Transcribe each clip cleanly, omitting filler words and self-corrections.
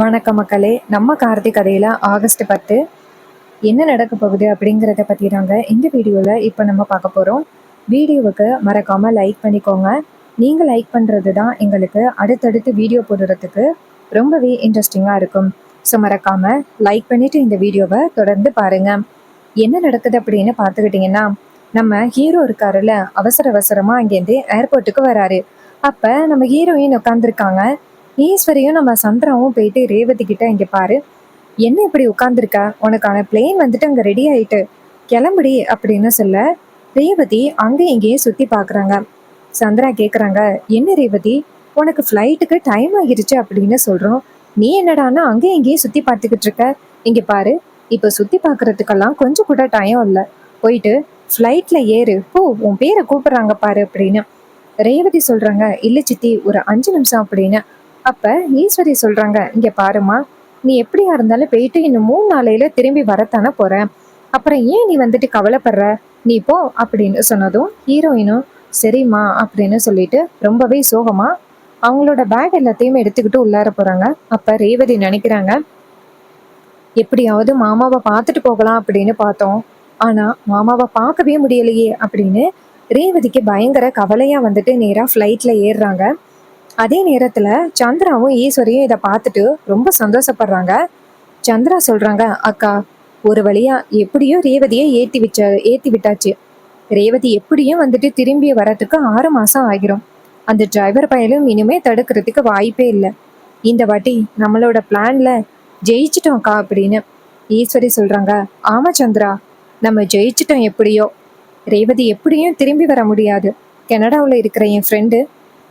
வணக்கம் மக்களே. நம்ம கார்த்திக் கதையில் ஆகஸ்ட் 10 என்ன நடக்க போகுது அப்படிங்கிறத பற்றி தாங்க இந்த வீடியோவில் இப்போ நம்ம பார்க்க போகிறோம். வீடியோவுக்கு மறக்காமல் லைக் பண்ணிக்கோங்க. நீங்கள் லைக் பண்ணுறது தான் எங்களுக்கு அடுத்தடுத்து வீடியோ போடுறதுக்கு ரொம்பவே இன்ட்ரெஸ்டிங்காக இருக்கும். ஸோ மறக்காமல் லைக் பண்ணிவிட்டு இந்த வீடியோவை தொடர்ந்து பாருங்கள். என்ன நடக்குது அப்படின்னு பார்த்துக்கிட்டிங்கன்னா, நம்ம ஹீரோ இருக்காருல்ல, அவசர அவசரமாக அங்கேருந்து ஏர்போர்ட்டுக்கு வராரு. அப்போ நம்ம ஹீரோயின் உட்காந்துருக்காங்க. ஈஸ்வரியும் நம்ம சந்திராவும் போயிட்டு ரேவதி கிட்ட, இங்கே பாரு, என்ன இப்படி உட்காந்துருக்க, உனக்கான பிளேன் வந்துட்டு அங்கே ரெடி ஆயிட்டு, கிளம்புடி அப்படின்னு சொல்ல ரேவதி அங்கே இங்கேயே சுற்றி பார்க்குறாங்க. சந்திரா கேட்குறாங்க, என்ன ரேவதி, உனக்கு ஃப்ளைட்டுக்கு டைம் ஆகிருச்சு அப்படின்னு சொல்கிறோம், நீ என்னடானா அங்கே இங்கேயே சுற்றி பார்த்துக்கிட்டு இருக்க. இங்கே பாரு, இப்போ சுற்றி பார்க்குறதுக்கெல்லாம் கொஞ்சம் கூட டைம் இல்லை, போயிட்டு ஃப்ளைட்டில் ஏறு போ, உன் பேரை கூப்பிட்றாங்க பாரு அப்படின்னு ரேவதி சொல்கிறாங்க. இல்லை சித்தி, ஒரு 5 நிமிஷம் அப்படின்னு. அப்போ ஈஸ்வரி சொல்கிறாங்க, இங்கே பாருமா, நீ எப்படியா இருந்தாலும் போயிட்டு இன்னும் 3 நாளையில திரும்பி வரத்தானே போற, அப்புறம் ஏன் நீ வந்துட்டு கவலைப்படுற, நீ போ அப்படின்னு சொன்னதும் ஹீரோயினும் சரிம்மா அப்படின்னு சொல்லிட்டு ரொம்பவே சோகமா அவங்களோட பேக் எல்லாத்தையுமே எடுத்துக்கிட்டு உள்ளார போறாங்க. அப்ப ரேவதி நினைக்கிறாங்க, எப்படியாவது மாமாவை பார்த்துட்டு போகலாம் அப்படின்னு பார்த்தோம், ஆனா மாமாவை பார்க்கவே முடியலையே அப்படின்னு ரேவதிக்கு பயங்கர கவலையா வந்துட்டு நேரா ஃப்ளைட்ல ஏறுறாங்க. அதே நேரத்துல சந்திராவும் ஈஸ்வரியும் இதை பார்த்துட்டு ரொம்ப சந்தோஷப்படுறாங்க. சந்திரா சொல்றாங்க, அக்கா, ஒரு வழியா எப்படியோ ரேவதியை ஏத்தி விட்டாச்சு. ரேவதி எப்படியும் வந்துட்டு திரும்பி வரத்துக்கு 6 மாசம் ஆகிரும். அந்த டிரைவர் பையலும் இனிமே தடுக்கிறதுக்கு வாய்ப்பே இல்லை. இந்த வாட்டி நம்மளோட பிளான்ல ஜெயிச்சிட்டோம்க்கா அப்படின்னு ஈஸ்வரி சொல்றாங்க. ஆமா சந்திரா, நம்ம ஜெயிச்சிட்டோம். எப்படியோ ரேவதி எப்படியும் திரும்பி வர முடியாது. கனடாவில் இருக்கிற என் ஃப்ரெண்டு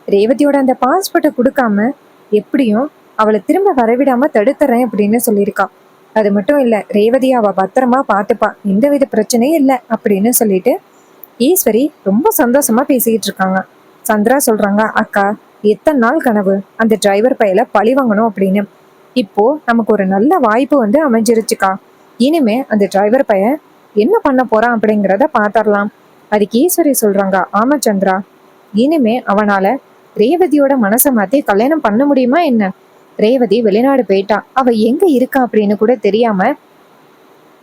ரேவதியோட அந்த பாஸ்போர்ட்டை கொடுக்காம எப்படியும் அவளை திரும்ப வரவிடாம தடுத்துறேன் அப்படின்னு சொல்லியிருக்கா. அது மட்டும் இல்லை, ரேவதியை அவள் பத்திரமா பார்த்துப்பா, எந்தவித பிரச்சனையும் இல்லை அப்படின்னு சொல்லிட்டு ஈஸ்வரி ரொம்ப சந்தோஷமா பேசிக்கிட்டு இருக்காங்க. சந்திரா சொல்றாங்க, அக்கா, எத்தனை நாள் கனவு அந்த டிரைவர் பையில பழி வாங்கணும் அப்படின்னு, இப்போ நமக்கு ஒரு நல்ல வாய்ப்பு வந்து அமைஞ்சிருச்சுக்கா. இனிமே அந்த டிரைவர் பையன் என்ன பண்ண போறான் அப்படிங்கிறத பார்த்தரலாம். அதுக்கு ஈஸ்வரி சொல்றாங்க, ஆமா சந்திரா, இனிமே அவனால ரேவதியோட மனசை மாத்தி கல்யாணம் பண்ண முடியுமா என்ன? ரேவதி வெளிநாடு போயிட்டா, அவ எங்க இருக்கா அப்படின்னு கூட தெரியாம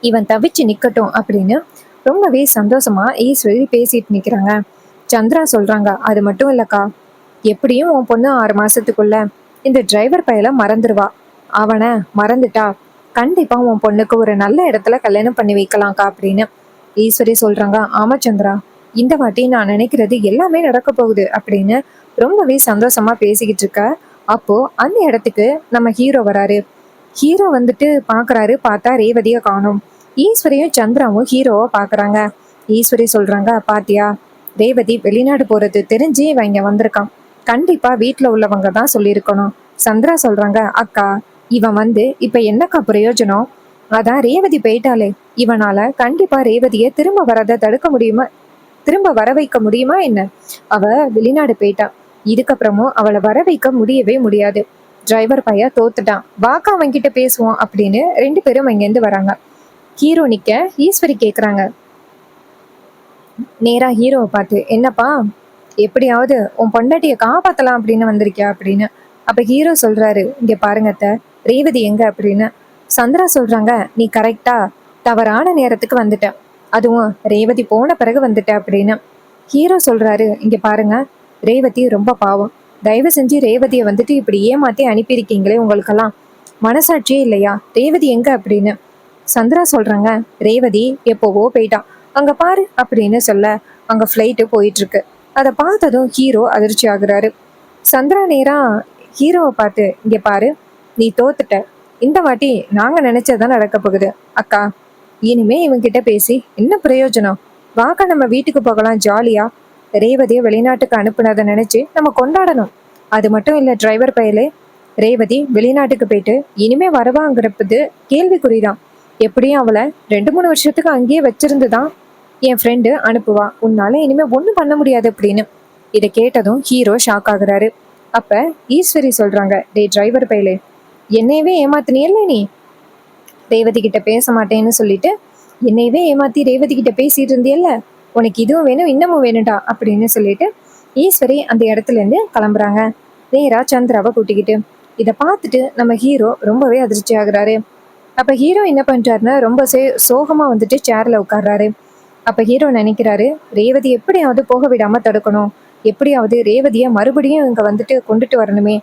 இவன் தவிச்சு நிக்கட்டும் அப்படின்னு ரொம்பவே சந்தோஷமா ஈஸ்வரி பேசிட்டு நிக்கிறாங்க. சந்திரா சொல்றாங்க, அது மட்டும் இல்லக்கா, எப்படியும் உன் பொண்ணு 6 மாசத்துக்குள்ள இந்த டிரைவர் பையல மறந்துடுவா. அவனை மறந்துட்டா கண்டிப்பா உன் பொண்ணுக்கு ஒரு நல்ல இடத்துல கல்யாணம் பண்ணி வைக்கலாம்க்கா அப்படின்னு ஈஸ்வரி சொல்றாங்க. ஆமா சந்திரா, இந்த வாட்டி நான் நினைக்கிறது எல்லாமே நடக்க போகுது அப்படின்னு ரொம்பவே சந்தோஷமா பேசிக்கிட்டு இருக்க. அப்போ அந்த இடத்துக்கு நம்ம ஹீரோ வராரு. ஹீரோ வந்துட்டு பாக்குறாரு, பார்த்தா ரேவதியை காணும். ஈஸ்வரியும் சந்திராவும் ஹீரோவை பாக்குறாங்க. ஈஸ்வரி சொல்றாங்க, பாத்தியா, ரேவதி வெளிநாடு போறது தெரிஞ்சு இவன் இங்க வந்திருக்கான், கண்டிப்பா வீட்டுல உள்ளவங்க தான் சொல்லியிருக்கணும். சந்திரா சொல்றாங்க, அக்கா, இவன் வந்து இப்ப என்னக்கா பிரயோஜனம், அதான் ரேவதி போயிட்டாலே, இவனால கண்டிப்பா ரேவதியை திரும்ப வரதை தடுக்க முடியுமா, திரும்ப வர வைக்க முடியுமா என்ன? அவ வெளிநாடு போயிட்டா, இதுக்கப்புறமும் அவளை வர வைக்க முடியவே முடியாது. டிரைவர் பைய தோத்துட்டான், வாக்கா அவன் கிட்ட பேசுவோம் அப்படின்னு 2 பேரும் இங்கேருந்து வராங்க. ஹீரோ நிக்க ஈஸ்வரி கேக்குறாங்க நேரா ஹீரோவை பார்த்து, என்னப்பா, எப்படியாவது உன் பொண்டாட்டியை காப்பாத்தலாம் அப்படின்னு வந்திருக்கியா அப்படின்னு. அப்ப ஹீரோ சொல்றாரு, இங்க பாருங்கத்த, ரேவதி எங்க அப்படின்னு. சந்திரா சொல்றாங்க, நீ கரெக்டா தவறான நேரத்துக்கு வந்துட்ட, அதுவும் ரேவதி போன பிறகு வந்துட்ட அப்படின்னு. ஹீரோ சொல்றாரு, இங்க பாருங்க, ரேவதி ரொம்ப பாவம், தயவு செஞ்சு ரேவதியை வந்துட்டு இப்படி ஏமாத்தி அனுப்பியிருக்கீங்களே, உங்களுக்கெல்லாம் மனசாட்சியே இல்லையா, ரேவதி எங்க அப்படின்னு. சந்திரா சொல்றாங்க, ரேவதி எப்போவோ போயிட்டான், அங்க பாரு அப்படின்னு சொல்ல அங்க ஃப்ளைட்டு போயிட்டு இருக்கு. அதை பார்த்ததும் ஹீரோ அதிர்ச்சி ஆகுறாரு. சந்திரா நேரா ஹீரோவை பார்த்து, இங்க பாரு, நீ தோத்துட்ட, இந்த வாட்டி நாங்க நினைச்சதான் நடக்க போகுது. அக்கா, இனிமே இவங்கிட்ட பேசி என்ன பிரயோஜனம், வாக்கா நம்ம வீட்டுக்கு போகலாம் ஜாலியா, ரேவதியை வெளிநாட்டுக்கு அனுப்புனதை நினைச்சு நம்ம கொண்டாடணும். அது மட்டும் இல்ல டிரைவர் பயலே, ரேவதி வெளிநாட்டுக்கு போயிட்டு இனிமே வருவாங்கிறப்பது கேள்விக்குறிதான். எப்படியும் அவளை 2-3 வருஷத்துக்கு அங்கேயே வச்சிருந்துதான் என் ஃப்ரெண்டு அனுப்புவா, உன்னால இனிமே ஒன்றும் பண்ண முடியாது அப்படின்னு. இதை கேட்டதும் ஹீரோ ஷாக் ஆகுறாரு. அப்ப ஈஸ்வரி சொல்றாங்க, டே டிரைவர் பயலே, என்னையவே ஏமாத்தினியல்ல நீ, ரேவதி கிட்ட பேச மாட்டேன்னு சொல்லிட்டு என்னையவே ஏமாத்தி ரேவதி கிட்ட பேசிட்டு இருந்தியல்ல, உனக்கு இதுவும் வேணும் இன்னமும் வேணும்டா அப்படின்னு சொல்லிட்டு ஈஸ்வரி அந்த இடத்துல இருந்து கிளம்புறாங்க. நேரா சந்திராவை கூட்டிக்கிட்டு, இதை பார்த்துட்டு நம்ம ஹீரோ ரொம்பவே அதிர்ச்சி ஆகுறாரு. அப்ப ஹீரோ என்ன பண்றாருன்னா ரொம்ப சோகமா வந்துட்டு சேர்ல உட்கார்றாரு. அப்ப ஹீரோ நினைக்கிறாரு, ரேவதி எப்படியாவது போக விடாம தடுக்கணும், எப்படியாவது ரேவதியை மறுபடியும் இங்க வந்துட்டு கொண்டுட்டு வரணுமே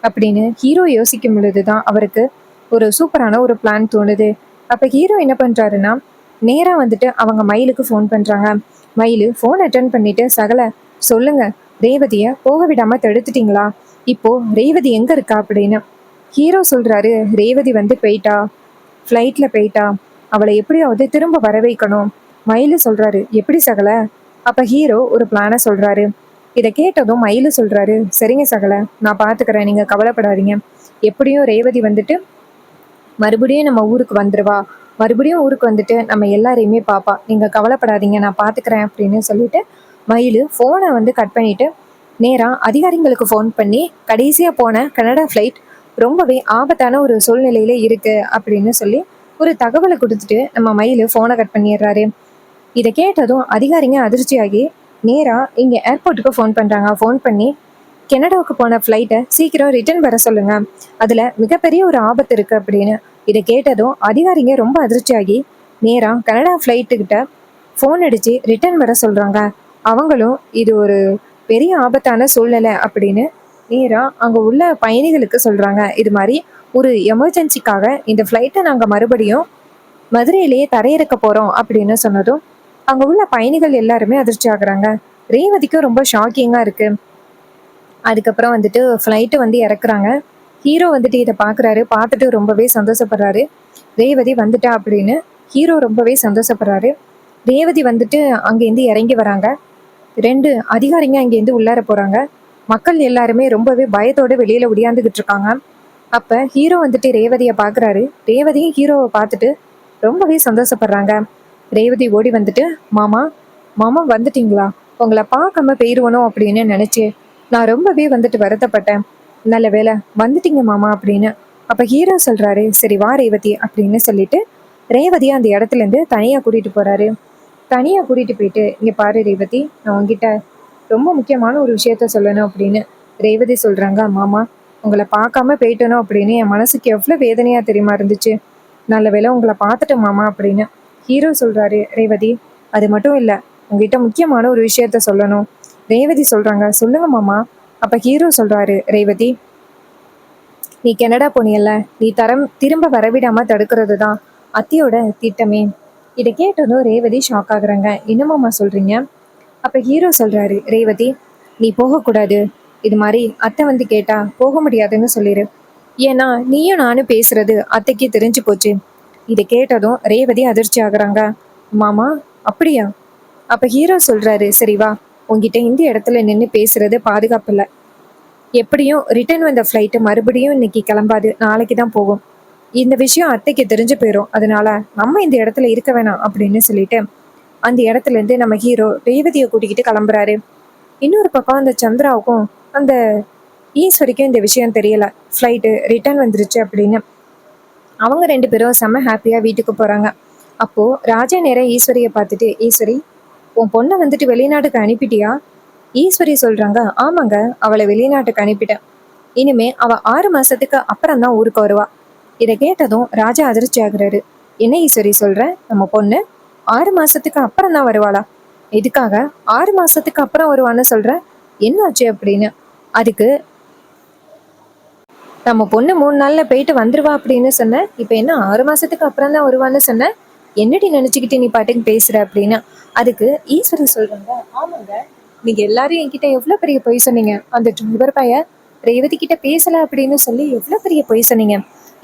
அப்படின்னு ஹீரோ யோசிக்கும் பொழுதுதான் அவருக்கு ஒரு சூப்பரான ஒரு பிளான் தோணுது. அப்ப ஹீரோ என்ன பண்றாருன்னா நேரா வந்துட்டு அவங்க மயிலுக்கு ஃபோன் பண்றாங்க. மயிலு ஃபோன் அட்டன் பண்ணிட்டு, சகல சொல்லுங்க, ரேவதிய போக விடாம தடுத்துட்டீங்களா? இப்போ ரேவதி எங்க இருக்கா அப்படின்னு. ஹீரோ சொல்றாரு, ரேவதி வந்து போயிட்டா, ஃப்ளைட்ல போயிட்டா, அவளை எப்படியாவது திரும்ப வர வைக்கணும். மயிலு சொல்றாரு, எப்படி சகல? அப்ப ஹீரோ ஒரு பிளான சொல்றாரு. இதை கேட்டதும் மயிலு சொல்றாரு, சரிங்க சகல, நான் பாத்துக்கிறேன், நீங்க கவலைப்படாதீங்க. எப்படியும் ரேவதி வந்துட்டு மறுபடியும் நம்ம ஊருக்கு வந்துருவா, மறுபடியும் ஊருக்கு வந்துட்டு நம்ம எல்லாரையுமே பாப்பா, நீங்க கவலைப்படாதீங்க, நான் பாத்துக்கிறேன் அப்படின்னு சொல்லிட்டு மயிலு ஃபோனை வந்து கட் பண்ணிட்டு நேரா அதிகாரிங்களுக்கு ஃபோன் பண்ணி, கடைசியா போன கனடா ஃப்ளைட் ரொம்பவே ஆபத்தான ஒரு சூழ்நிலையில இருக்கு அப்படின்னு சொல்லி ஒரு தகவலை கொடுத்துட்டு நம்ம மயிலு ஃபோனை கட் பண்ணிடுறாரு. இதை கேட்டதும் அதிகாரிங்க அதிர்ச்சியாகி நேரா இங்க ஏர்போர்ட்டுக்கு ஃபோன் பண்றாங்க. ஃபோன் பண்ணி கனடாவுக்கு போன ஃப்ளைட்டை சீக்கிரம் ரிட்டர்ன் வர சொல்லுங்க, அதுல மிகப்பெரிய ஒரு ஆபத்து இருக்கு அப்படின்னு. இதை கேட்டதும் அதிகாரிங்க ரொம்ப அதிர்ச்சியாகி நேரா கனடா ஃப்ளைட்டுக்கிட்ட ஃபோன் அடிச்சு ரிட்டர்ன் வர சொல்றாங்க. அவங்களும் இது ஒரு பெரிய ஆபத்தான சூழ்நிலை அப்படின்னு நேரா அங்க உள்ள பயணிகளுக்கு சொல்றாங்க. இது மாதிரி ஒரு எமர்ஜென்சிக்காக இந்த ஃப்ளைட்டை நாங்க மறுபடியும் மதுரையிலேயே தரையிறக்க போறோம் அப்படின்னு சொன்னதும் அங்க உள்ள பயணிகள் எல்லாருமே அதிர்ச்சி ஆகுறாங்க. ரேவதிக்கும் ரொம்ப ஷாக்கிங்கா இருக்கு. அதுக்கப்புறம் வந்துட்டு ஃப்ளைட்டு வந்து இறக்குறாங்க. ஹீரோ வந்துட்டு இதை பார்க்குறாரு. பார்த்துட்டு ரொம்பவே சந்தோஷப்படுறாரு. ரேவதி வந்துட்டா அப்படின்னு ஹீரோ ரொம்பவே சந்தோஷப்படுறாரு. ரேவதி வந்துட்டு அங்கேருந்து இறங்கி வராங்க. 2 அதிகாரிங்க அங்கேருந்து உள்ளார போகிறாங்க. மக்கள் எல்லாருமே ரொம்பவே பயத்தோடு வெளியில் ஒடியாந்துக்கிட்டு இருக்காங்க. அப்போ ஹீரோ வந்துட்டு ரேவதியை பார்க்குறாரு. ரேவதியும் ஹீரோவை பார்த்துட்டு ரொம்பவே சந்தோஷப்படுறாங்க. ரேவதி ஓடி வந்துட்டு, மாமா, மாமா வந்துட்டீங்களா? உங்களை பார்க்காம போயிடுவனும் அப்படின்னு நினச்சி நான் ரொம்பவே வந்துட்டு வருத்தப்பட்டேன். நல்ல வேலை வந்துட்டீங்க மாமா அப்படின்னு. அப்ப ஹீரோ சொல்றாரு, சரி வா ரேவதி அப்படின்னு சொல்லிட்டு ரேவதியை அந்த இடத்துல இருந்து தனியா கூட்டிட்டு போறாரு. தனியா கூட்டிட்டு போயிட்டு, இங்க பாரு ரேவதி, நான் உங்ககிட்ட ரொம்ப முக்கியமான ஒரு விஷயத்த சொல்லணும் அப்படின்னு. ரேவதி சொல்றாங்க, மாமா, உங்களை பார்க்காம போயிட்டணும் அப்படின்னு என் மனசுக்கு எவ்வளவு வேதனையா தெரியுமா இருந்துச்சு. நல்ல வேலை உங்களை பார்த்துட்டேன் மாமா அப்படின்னு. ஹீரோ சொல்றாரு, ரேவதி, அது மட்டும் இல்ல, உங்ககிட்ட முக்கியமான ஒரு விஷயத்த சொல்லணும். ரேவதி சொல்றாங்க, சொல்லுங்க மாமா. அப்ப ஹீரோ சொல்றாரு, ரேவதி, நீ கனடா போனியல்ல, நீ திரும்ப வரவிடாம தடுக்கிறது தான் அத்தியோட திட்டமே. இதை கேட்டதும் ரேவதி ஷாக் ஆகுறாங்க. என்னமாம்மா சொல்றீங்க? அப்ப ஹீரோ சொல்றாரு, ரேவதி, நீ போகக்கூடாது. இது மாதிரி அத்தை வந்து கேட்டா போக முடியாதுன்னு சொல்லிடு. ஏன்னா நீயும் நானும் பேசுறது அத்தைக்கு தெரிஞ்சு போச்சு. இதை கேட்டதும் ரேவதி அதிர்ச்சி ஆகுறாங்க. மாமா, அப்படியா? அப்ப ஹீரோ சொல்றாரு, சரி வா, உங்ககிட்ட இந்த இடத்துல நின்று பேசுறது பாதுகாப்பு இல்லை. எப்படியும் ரிட்டர்ன் வந்த ஃப்ளைட்டு மறுபடியும் இன்னைக்கு கிளம்பாது, நாளைக்கு தான் போகும். இந்த விஷயம் அத்தைக்கு தெரிஞ்சு போயிடும், அதனால நம்ம இந்த இடத்துல இருக்க வேணாம் அப்படின்னு சொல்லிட்டு அந்த இடத்துல இருந்து நம்ம ஹீரோ ரேவதியை கூட்டிக்கிட்டு கிளம்புறாரு. இன்னொரு பக்கம் அந்த சந்திராவுக்கும் அந்த ஈஸ்வரிக்கும் இந்த விஷயம் தெரியல, ஃப்ளைட்டு ரிட்டர்ன் வந்துருச்சு அப்படின்னு. அவங்க 2 பேரும் செம்ம ஹாப்பியா வீட்டுக்கு போறாங்க. அப்போ ராஜா நேரம் ஈஸ்வரியை பார்த்துட்டு, ஈஸ்வரி, உன் பொண்ணை வந்துட்டு வெளிநாட்டுக்கு அனுப்பிட்டியா? ஈஸ்வரி சொல்றாங்க, ஆமாங்க, அவளை வெளிநாட்டுக்கு அனுப்பிட்டேன். இனிமே அவ 6 மாசத்துக்கு அப்புறம் தான் ஊருக்கு வருவா. இதை கேட்டதும் ராஜா அதிர்ச்சி ஆகுறாரு. என்ன ஈஸ்வரி சொல்ற? நம்ம பொண்ணு 6 மாசத்துக்கு அப்புறம் தான் வருவாளா? எதுக்காக 6 மாசத்துக்கு அப்புறம் வருவான்னு சொல்ற? என்னாச்சு அப்படின்னு. அதுக்கு நம்ம பொண்ணு 3 நாள்ல போயிட்டு வந்துருவா அப்படின்னு சொன்ன, இப்ப என்ன 6 மாசத்துக்கு அப்புறம் தான் வருவான்னு சொன்ன? என்னடி நினைச்சுக்கிட்டு நீ பாட்டுக்கு பேசுற அப்படின்னா. அதுக்கு ஈஸ்வரி சொல்றாங்க, ஆமாங்க, நீங்க எல்லாரும் என்கிட்ட எவ்வளவு பெரிய பொய் சொன்னீங்க. அந்த டிரைவர் பைய ரேவதி கிட்ட பேசல அப்படின்னு சொல்லி எவ்வளவு பெரிய பொய் சொன்னீங்க.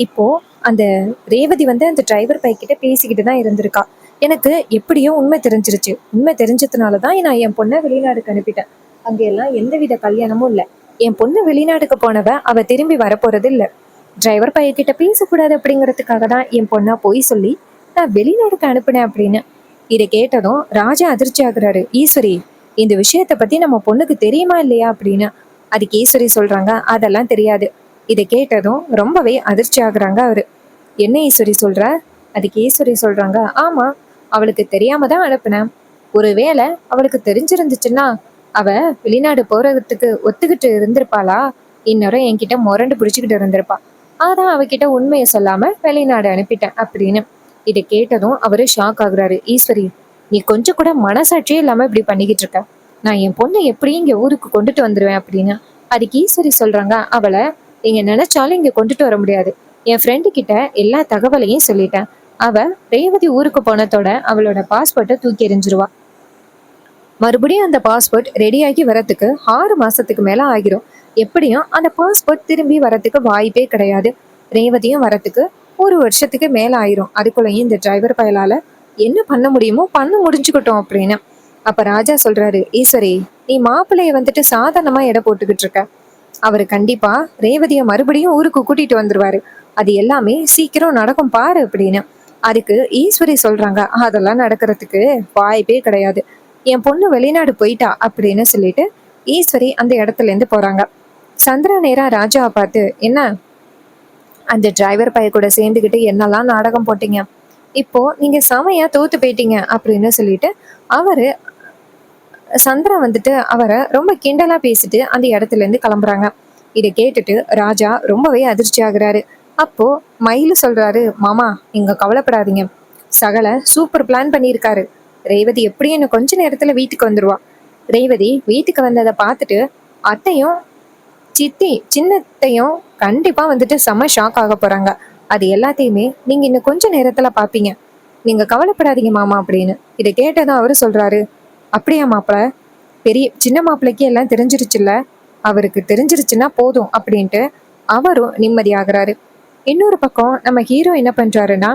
இப்போ அந்த ரேவதி வந்து அந்த டிரைவர் பைக்கிட்ட பேசிக்கிட்டு தான் இருந்திருக்கா. எனக்கு எப்படியோ உண்மை தெரிஞ்சிருச்சு. உண்மை தெரிஞ்சதுனாலதான் நான் என் பொண்ணை வெளிநாடுக்கு அனுப்பிட்டேன். அங்க எல்லாம் எந்தவித கல்யாணமும் இல்லை. என் பொண்ணு வெளிநாட்டுக்கு போனவ அவ திரும்பி வரப்போறது இல்லை. டிரைவர் பையன்கிட்ட பேசக்கூடாது அப்படிங்கிறதுக்காக தான் என் பொண்ணா போய் சொல்லி நான் வெளிநாடுக்கு அனுப்பினேன் அப்படின்னு. இதை கேட்டதும் ராஜா அதிர்ச்சி ஆகுறாரு. ஈஸ்வரி, இந்த விஷயத்த பத்தி நம்ம பொண்ணுக்கு தெரியுமா இல்லையா அப்படின்னு. அதுக்கு ஈஸ்வரி சொல்றாங்க, அதெல்லாம் தெரியாது. இதை கேட்டதும் ரொம்பவே அதிர்ச்சி ஆகுறாங்க அவரு. என்ன ஈஸ்வரி சொல்ற? அதுக்கு ஈஸ்வரி சொல்றாங்க, ஆமா, அவளுக்கு தெரியாம தான் அனுப்புனேன். ஒருவேளை அவளுக்கு தெரிஞ்சிருந்துச்சுன்னா அவ வெளிநாடு போறதுக்கு ஒத்துக்கிட்டு இருந்திருப்பாளா? இன்னொரு என்கிட்ட முரண்டு பிடிச்சிக்கிட்டு இருந்திருப்பா. அதான் அவகிட்ட உண்மையை சொல்லாம வெளிநாடு அனுப்பிட்டேன் அப்படின்னு. இதை கேட்டதும் அவரு ஷாக் ஆகுறாரு. ஈஸ்வரி, நீ கொஞ்சம் கூட மனசாட்சியே இல்லாம இப்படி பண்ணிக்கிட்டு இருக்க. நான் என் பொண்ணை எப்படியும் இங்க ஊருக்கு கொண்டுட்டு வந்துருவேன் அப்படின்னு. அதுக்கு ஈஸ்வரி சொல்றாங்க, அவளை நீங்க நினைச்சாலும் இங்க கொண்டுட்டு வர முடியாது. என் ஃப்ரெண்டு கிட்ட எல்லா தகவலையும் சொல்லிட்டேன். அவ ரேவதி ஊருக்கு போனதோட அவளோட பாஸ்போர்ட்டை தூக்கி எறிஞ்சிருவா. மறுபடியும் அந்த பாஸ்போர்ட் ரெடியாகி வரத்துக்கு 6 மாசத்துக்கு மேல ஆகிரும். எப்படியும் அந்த பாஸ்போர்ட் திரும்பி வரத்துக்கு வாய்ப்பே கிடையாது. ரேவதியும் வரத்துக்கு 1 வருஷத்துக்கு மேல ஆயிரும். அதுக்குள்ளேயும் இந்த டிரைவர் பயலால என்ன பண்ண முடியுமோ பண்ண முடிஞ்சுக்கிட்டோம் அப்படின்னு. அப்ப ராஜா சொல்றாரு, ஈஸ்வரி, நீ மாப்பிள்ளைய வந்துட்டு சாதாரணமா எடை போட்டுக்கிட்டு இருக்க. அவரு கண்டிப்பா ரேவதிய மறுபடியும் ஊருக்கு கூட்டிட்டு வந்துருவாரு. அது எல்லாமே சீக்கிரம் நடக்கும் பாரு அப்படின்னு. அதுக்கு ஈஸ்வரி சொல்றாங்க, அதெல்லாம் நடக்கிறதுக்கு வாய்ப்பே கிடையாது. என் பொண்ணு வெளிநாடு போயிட்டா அப்படின்னு சொல்லிட்டு ஈஸ்வரி அந்த இடத்துல இருந்து போறாங்க. சந்திரா நேரா ராஜாவை பார்த்து, என்ன அந்த டிரைவர் பைய கூட சேர்ந்துக்கிட்டு என்னெல்லாம் நாடகம் போட்டீங்க, இப்போ நீங்க செமையா தோத்து போயிட்டீங்க அப்படின்னு சொல்லிட்டு அவரு சந்திரா வந்துட்டு அவரை ரொம்ப கிண்டலா பேசிட்டு அந்த இடத்துல இருந்து கிளம்புறாங்க. இதை கேட்டுட்டு ராஜா ரொம்பவே அதிர்ச்சி ஆகுறாரு. அப்போ மயிலு சொல்றாரு, மாமா நீங்க கவலைப்படாதீங்க, சகல சூப்பர் பிளான் பண்ணியிருக்காரு. ரேவதி எப்படியும் இன்னும் கொஞ்ச நேரத்துல வீட்டுக்கு வந்துருவா. ரேவதி வீட்டுக்கு வந்ததை பார்த்துட்டு அத்தையும் சித்தி சின்னத்தையும் கண்டிப்பா வந்துட்டு செம ஷாக் ஆக போறாங்க. அது எல்லாத்தையுமே நீங்க இன்னும் கொஞ்ச நேரத்துல பாப்பீங்க. நீங்க கவலைப்படாதீங்க மாமா அப்படின்னு. இதை கேட்டதும் அவரு சொல்றாரு, அப்படியா மாப்பிள்ள, பெரிய சின்ன மாப்பிள்ளைக்கு எல்லாம் தெரிஞ்சிருச்சுல்ல, அவருக்கு தெரிஞ்சிருச்சுன்னா போதும் அப்படின்ட்டு அவரும் நிம்மதியாகிறாரு. இன்னொரு பக்கம் நம்ம ஹீரோ என்ன பண்றாருன்னா,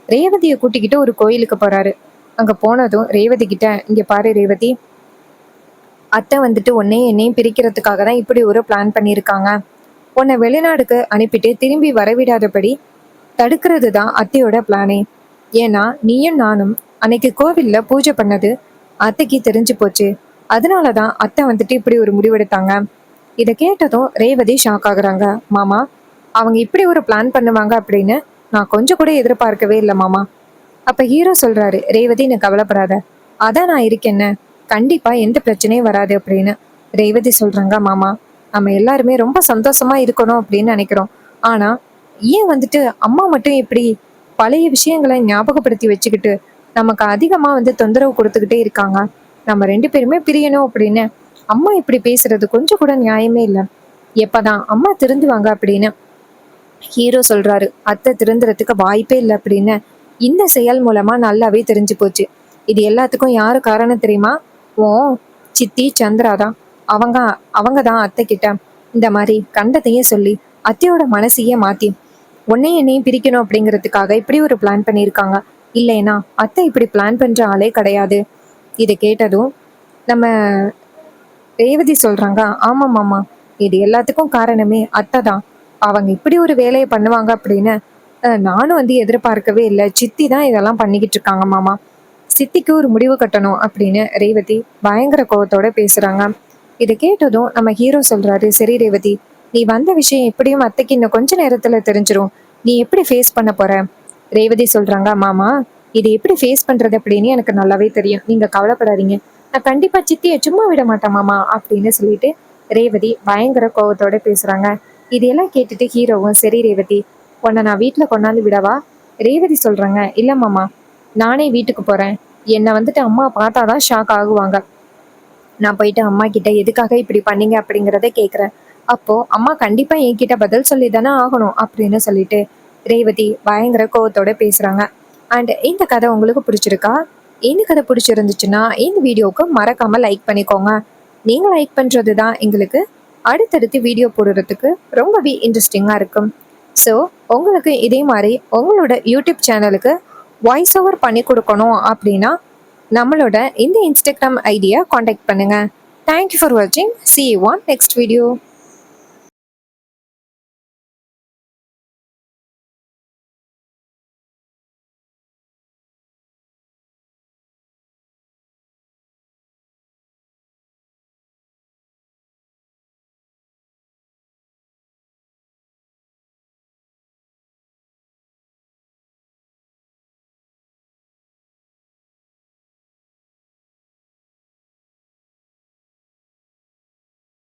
ரேவதியை கூட்டிக்கிட்டு ஒரு கோயிலுக்கு போறாரு. அங்க போனதும் ரேவதி கிட்ட, இங்க பாரு ரேவதி, அத்தை வந்துட்டு உன்னையும் என்னையும் பிரிக்கிறதுக்காக தான் இப்படி ஒரு பிளான் பண்ணியிருக்காங்க. உன்னை வெளிநாடுக்கு அனுப்பிட்டு திரும்பி வரவிடாதபடி தடுக்கிறது தான் அத்தையோட பிளானே. ஏன்னா நீயும் நானும் அன்னைக்கு கோவில்ல பூஜை பண்ணது அத்தைக்கு தெரிஞ்சு போச்சு. அதனாலதான் அத்தை வந்துட்டு இப்படி ஒரு முடிவெடுத்தாங்க. இதை கேட்டதும் ரேவதி ஷாக் ஆகுறாங்க. மாமா, அவங்க இப்படி ஒரு பிளான் பண்ணுவாங்க அப்படின்னு நான் கொஞ்சம் கூட எதிர்பார்க்கவே இல்லை மாமா. அப்ப ஹீரோ சொல்றாரு, ரேவதி நீ கவலைப்படாத, அதான் நான் இருக்கேன்னு, கண்டிப்பா எந்த பிரச்சனையும் வராது அப்படின்னு. ரேவதி சொல்றாங்க, மாமா நம்ம எல்லாருமே ரொம்ப சந்தோஷமா இருக்கணும் அப்படின்னு நினைக்கிறோம். ஆனா ஏன் வந்துட்டு அம்மா மட்டும் இப்படி பழைய விஷயங்களை ஞாபகப்படுத்தி வச்சுக்கிட்டு நமக்கு அதிகமா வந்து தொந்தரவு கொடுத்துக்கிட்டே இருக்காங்க. நம்ம 2 பேருமே பிரியணும் அப்படின்னு அம்மா இப்படி பேசுறது கொஞ்சம் கூட நியாயமே இல்லை. எப்பதான் அம்மா திருந்துவாங்க அப்படின்னு ஹீரோ சொல்றாரு. அத்தை திருந்துறதுக்கு வாய்ப்பே இல்லை அப்படின்னு இந்த செயல் மூலமா நல்லாவே தெரிஞ்சு போச்சு. இது எல்லாத்துக்கும் யாரு காரணம் தெரியுமா? ஓ சித்தி சந்திரா தான். அவங்க அவங்க தான் அத்தை கிட்ட இந்த மாதிரி கண்டதையே சொல்லி அத்தையோட மனசையே மாத்தி உன்னையும் என்னையும் பிரிக்கணும் அப்படிங்கிறதுக்காக இப்படி ஒரு பிளான் பண்ணியிருக்காங்க. இல்லைன்னா அத்தை இப்படி பிளான் பண்ற ஆளே கிடையாது. இதை கேட்டதும் நம்ம ரேவதி சொல்றாங்க, ஆமா மாமா, இது எல்லாத்துக்கும் காரணமே அத்தை தான். அவங்க இப்படி ஒரு வேலையை பண்ணுவாங்க அப்படின்னு நானும் வந்து எதிர்பார்க்கவே இல்லை. சித்தி தான் இதெல்லாம் பண்ணிக்கிட்டு இருக்காங்க மாமா. சித்திக்கு ஒரு முடிவு கட்டணும் அப்படின்னு ரேவதி பயங்கர கோவத்தோட பேசுறாங்க. இதை கேட்டதும் நம்ம ஹீரோ சொல்றாரு, சரி ரேவதி, நீ வந்த விஷயம் எப்படியும் அத்தைக்கு இன்னும் கொஞ்ச நேரத்துல தெரிஞ்சிரும். நீ எப்படி ஃபேஸ் பண்ண போற? ரேவதி சொல்றாங்க, மாமா இது எப்படி ஃபேஸ் பண்றது அப்படின்னு எனக்கு நல்லாவே தெரியும். நீங்க கவலைப்படாதீங்க, நான் கண்டிப்பா சித்தியை சும்மா விட மாட்டேன் மாமா அப்படின்னு சொல்லிட்டு ரேவதி பயங்கர கோவத்தோட பேசுறாங்க. இதையெல்லாம் கேட்டுட்டு ஹீரோவும், சரி ரேவதி, உன்னை நான் வீட்டுல கொண்டாந்து விடவா? ரேவதி சொல்றாங்க, இல்ல மாமா, நானே வீட்டுக்கு போறேன். என்னை வந்துட்டு அம்மா பார்த்தாதான் ஷாக் ஆகுவாங்க. நான் போயிட்டு அம்மா கிட்ட எதுக்காக இப்படி பண்ணீங்க அப்படிங்கிறத கேட்குறேன். அப்போ அம்மா கண்டிப்பா என்கிட்ட பதில் சொல்லி தானே ஆகணும் அப்படின்னு சொல்லிட்டு ரேவதி பயங்கர கோவத்தோட பேசுறாங்க. அண்ட் இந்த கதை உங்களுக்கு பிடிச்சிருக்கா? இந்த கதை பிடிச்சிருந்துச்சுன்னா இந்த வீடியோவுக்கு மறக்காம லைக் பண்ணிக்கோங்க. நீங்க லைக் பண்றது தான் எங்களுக்கு அடுத்தடுத்து வீடியோ போடுறதுக்கு ரொம்பவே இன்ட்ரெஸ்டிங்கா இருக்கும். ஸோ உங்களுக்கு இதே மாதிரி உங்களோட யூடியூப் சேனலுக்கு வாய்ஸ் ஓவர் பண்ணி கொடுக்கணும் அப்படின்னா நம்மளோட இந்த இன்ஸ்டாகிராம் ஐடியா காண்டாக்ட் பண்ணுங்க. தேங்க்யூ ஃபார் வாட்சிங். See you on next video.